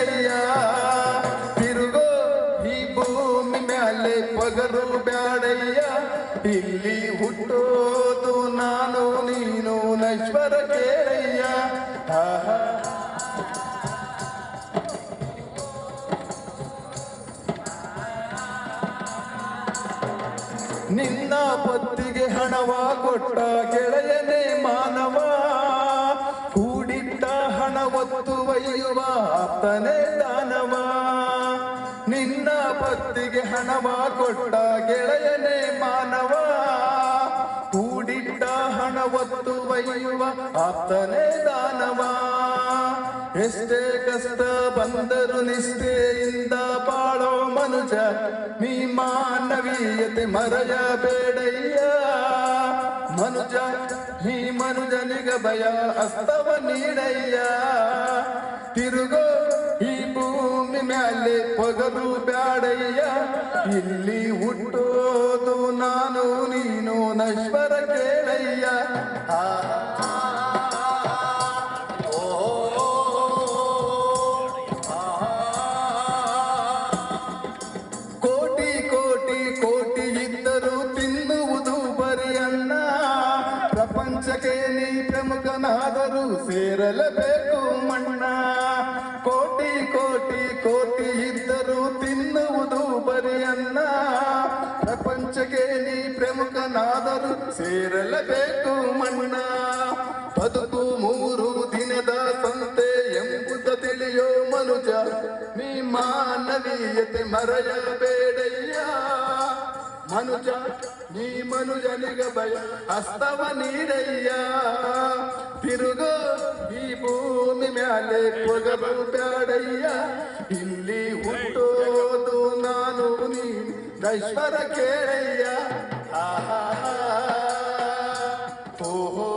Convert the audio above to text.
ನೀಡಯ್ಯ ತಿರುಗೋ ಈ ಭೂಮಿ ಮ್ಯಾಲೆ ಪಗರು ಬ್ಯಾಡಯ್ಯ ಇಲ್ಲಿ ಹುಟ್ಟೋದು ನಾನು ನೀನು ನಶ್ವರ ಕೇಳಯ್ಯ ನಿನ್ನ ಪತ್ತಿಗೆ ಹಣವ ಕೊಟ್ಟ ಗೆಳೆಯನೇ ಮಾನವ ಕೂಡಿಟ್ಟ ಹಣ ಒತ್ತು ಒಯ್ಯುವ ಆಪ್ತನೇ ದಾನವ ನಿನ್ನ ಪತ್ತಿಗೆ ಹಣವ ಕೊಟ್ಟ ಗೆಳೆಯನೇ ಮಾನವ ಕೂಡಿಟ್ಟ ಹಣ ಒತ್ತು ಒಯ್ಯುವ ಆಪ್ತನೇ ದಾನವ ಎಷ್ಟೇ ಕಷ್ಟ ಬಂದರು ನಿಷ್ಠೆಯಿಂದ ಬಾಳೋ ಮನುಜ ನೀ ಮಾನವೀಯತೆ ಮರೆಯಬೇಡಯ್ಯ ಮನುಜ ನೀ ಮನುಜನಿಗ ಭಯ ಹಸ್ತವ ನೀಡಯ್ಯ ತಿರುಗೋ ಈ ಭೂಮಿ ಮ್ಯಾಲೆ ಪಗರು ಬ್ಯಾಡಯ್ಯ ಇಲ್ಲಿ ಹುಟ್ಟೋದು ನಾನು ನೀನು ನಶ್ವರ ಕೇಳಯ್ಯ ಕೋಟಿ ಕೋಟಿ ಕೋಟಿ ಇದ್ದರೂ ತಿನ್ನುವುದು ಬರಿ ಅನ್ನ ಪ್ರಪಂಚಕ್ಕೆ ನೀ ಪ್ರಮುಖನಾದರೂ ಸೇರಲೇಬೇಕು ಮಣ್ಣ ಕೋಟಿ ಕೋಟಿ ಕೋಟಿ ಇದ್ದರೂ ತಿನ್ನುವುದು ಬರಿ ಅನ್ನ ಪ್ರಪಂಚಕ್ಕೆ ನೀ ಪ್ರಮುಖನಾದರೂ ಸೇರಲೇಬೇಕು ಮಣ್ಣ ಬದುಕು 3 ದಿನದ ಸಂತೆ ಎಂಬುದು ತಿಳಿಯೋ ಮನುಜ ನೀ ಮಾನವೀಯತೆ ಮರೆಯಬೇಡಯ್ಯ ಮನುಜ ನೀ ಮನುಜನಿಗ ಭಯ ಹಸ್ತವ ನೀಡಯ್ಯ ತಿರುಗೋ ಈ ಭೂಮಿ ಮ್ಯಾಲೆ ಪೊಗರು ಬ್ಯಾಡಯ್ಯ ಇಲ್ಲಿ ಹುಟ್ಟೋದು ನಾನು ನೀನು ನಶ್ವರ ಕೇಳಯ್ಯ ಓಹೋ